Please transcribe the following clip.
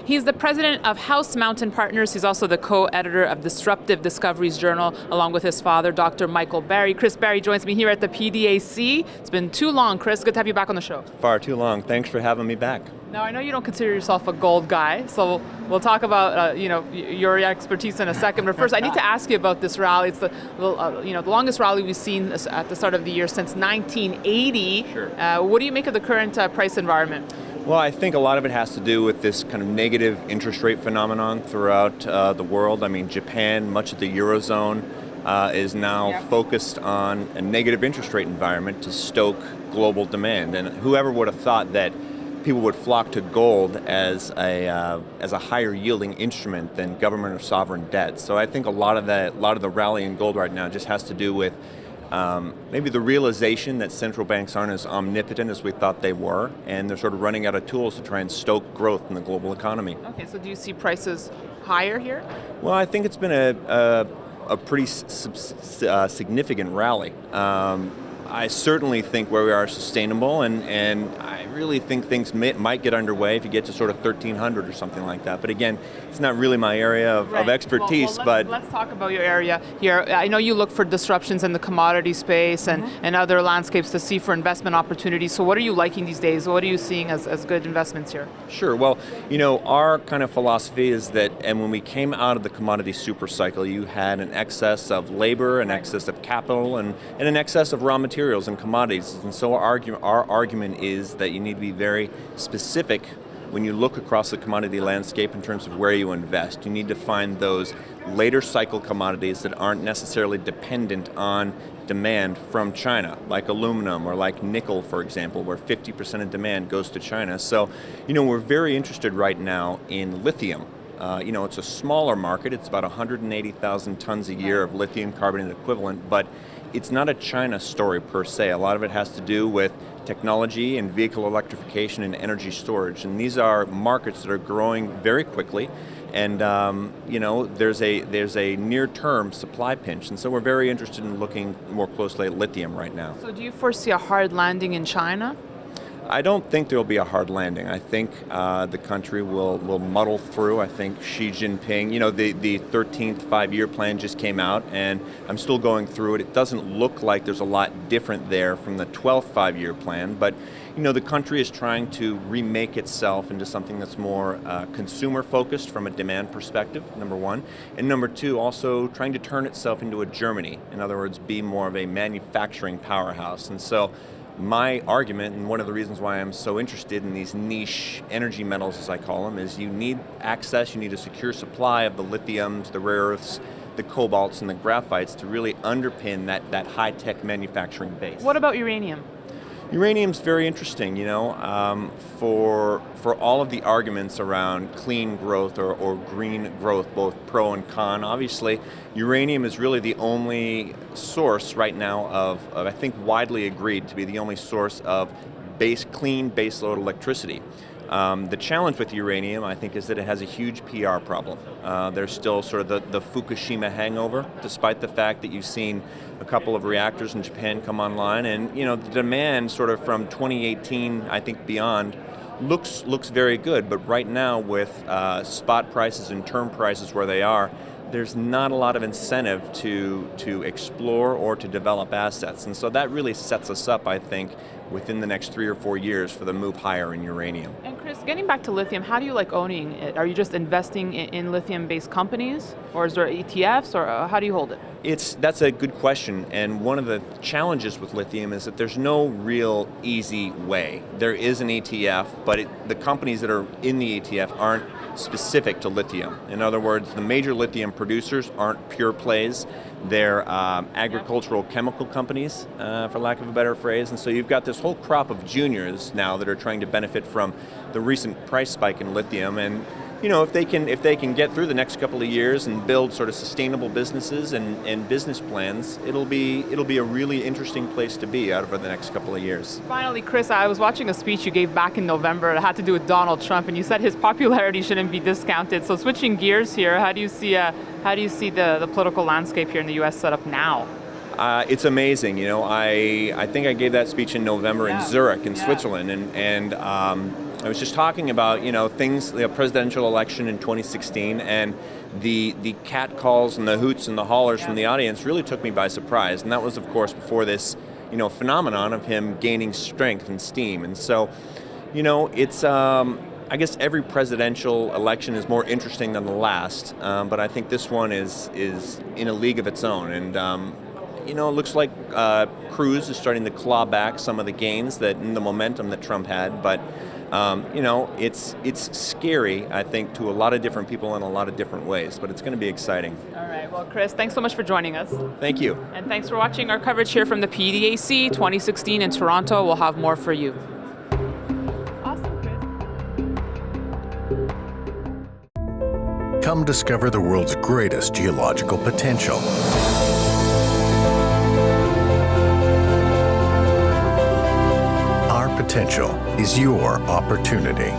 He's the president of House Mountain Partners. He's also the co-editor of Disruptive Discoveries Journal, along with his father, Dr. Michael Barry. Chris Barry joins me here at the PDAC. It's been too long, Chris. Good to have you back on the show. Far too long. Thanks for having me back. Now, I know you don't consider yourself a gold guy, so we'll talk about your expertise in a second. But first, I need to ask you about this rally. It's the longest rally we've seen at the start of the year since 1980. Sure. What do you make of the current price environment? Well, I think a lot of it has to do with this kind of negative interest rate phenomenon throughout the world. I mean, Japan, much of the Eurozone is now focused on a negative interest rate environment to stoke global demand. And whoever would have thought that people would flock to gold as a higher yielding instrument than government or sovereign debt. So I think a lot of the rally in gold right now just has to do with maybe the realization that central banks aren't as omnipotent as we thought they were, and they're sort of running out of tools to try and stoke growth in the global economy. Okay, so do you see prices higher here? Well, I think it's been a pretty significant rally. I certainly think where we are is sustainable, and I really think things might get underway if you get to sort of 1,300 or something like that. But again, it's not really my area of expertise. Let's talk about your area here. I know you look for disruptions in the commodity space and other landscapes to see for investment opportunities. So what are you liking these days? What are you seeing as good investments here? Sure. Well, our kind of philosophy is that, and when we came out of the commodity super cycle, you had an excess of labor, an excess of capital, and an excess of raw materials and commodities. And so our argument is that you need to be very specific when you look across the commodity landscape in terms of where you invest. You need to find those later cycle commodities that aren't necessarily dependent on demand from China, like aluminum or like nickel, for example, where 50% of demand goes to China. So, we're very interested right now in lithium. It's a smaller market. It's about 180,000 tons a year of lithium carbonate equivalent, but it's not a China story per se. A lot of it has to do with technology and vehicle electrification and energy storage. And these are markets that are growing very quickly. And there's a near-term supply pinch. And so we're very interested in looking more closely at lithium right now. So do you foresee a hard landing in China? I don't think there will be a hard landing. I think the country will muddle through. I think Xi Jinping, the 13th five-year plan just came out, and I'm still going through it. It doesn't look like there's a lot different there from the 12th five-year plan, but the country is trying to remake itself into something that's more consumer-focused from a demand perspective, number one. And number two, also trying to turn itself into a Germany. In other words, be more of a manufacturing powerhouse. And so my argument, and one of the reasons why I'm so interested in these niche energy metals, as I call them, is you need access, you need a secure supply of the lithiums, the rare earths, the cobalts, and the graphites to really underpin that high-tech manufacturing base. What about uranium? Uranium's very interesting, for all of the arguments around clean growth or green growth, both pro and con. Obviously, uranium is really the only source right now of I think widely agreed to be the only source of clean baseload electricity. The challenge with uranium, I think, is that it has a huge PR problem. There's still sort of the Fukushima hangover, despite the fact that you've seen a couple of reactors in Japan come online, and the demand sort of from 2018, I think beyond, looks very good. But right now, with spot prices and term prices where they are, there's not a lot of incentive to explore or to develop assets. And so that really sets us up, I think, within the next 3 or 4 years for the move higher in uranium. And Chris, getting back to lithium, how do you like owning it? Are you just investing in lithium-based companies, or is there ETFs, or how do you hold it? That's a good question, and one of the challenges with lithium is that there's no real easy way. There is an ETF, but the companies that are in the ETF aren't specific to lithium. In other words, the major lithium producers aren't pure plays. They're agricultural chemical companies, for lack of a better phrase. And so you've got this whole crop of juniors now that are trying to benefit from the recent price spike in lithium. And if they can get through the next couple of years and build sort of sustainable businesses and business plans, it'll be a really interesting place to be out over the next couple of years. Finally, Chris, I was watching a speech you gave back in November that had to do with Donald Trump, and you said his popularity shouldn't be discounted. So switching gears here, how do you see the political landscape here in the U.S. set up now? It's amazing. I think I gave that speech in November in Zurich in Switzerland, and I was just talking about, things, the presidential election in 2016, and the cat calls and the hoots and the hollers from the audience really took me by surprise. And that was, of course, before this, phenomenon of him gaining strength and steam. And so, it's, I guess every presidential election is more interesting than the last, but I think this one is in a league of its own. And, it looks like Cruz is starting to claw back some of the gains and the momentum that Trump had, but it's scary, I think, to a lot of different people in a lot of different ways, but it's going to be exciting. All right. Well, Chris, thanks so much for joining us. Thank you. And thanks for watching our coverage here from the PDAC 2016 in Toronto. We'll have more for you. Awesome, Chris. Come discover the world's greatest geological potential. Our potential is your opportunity.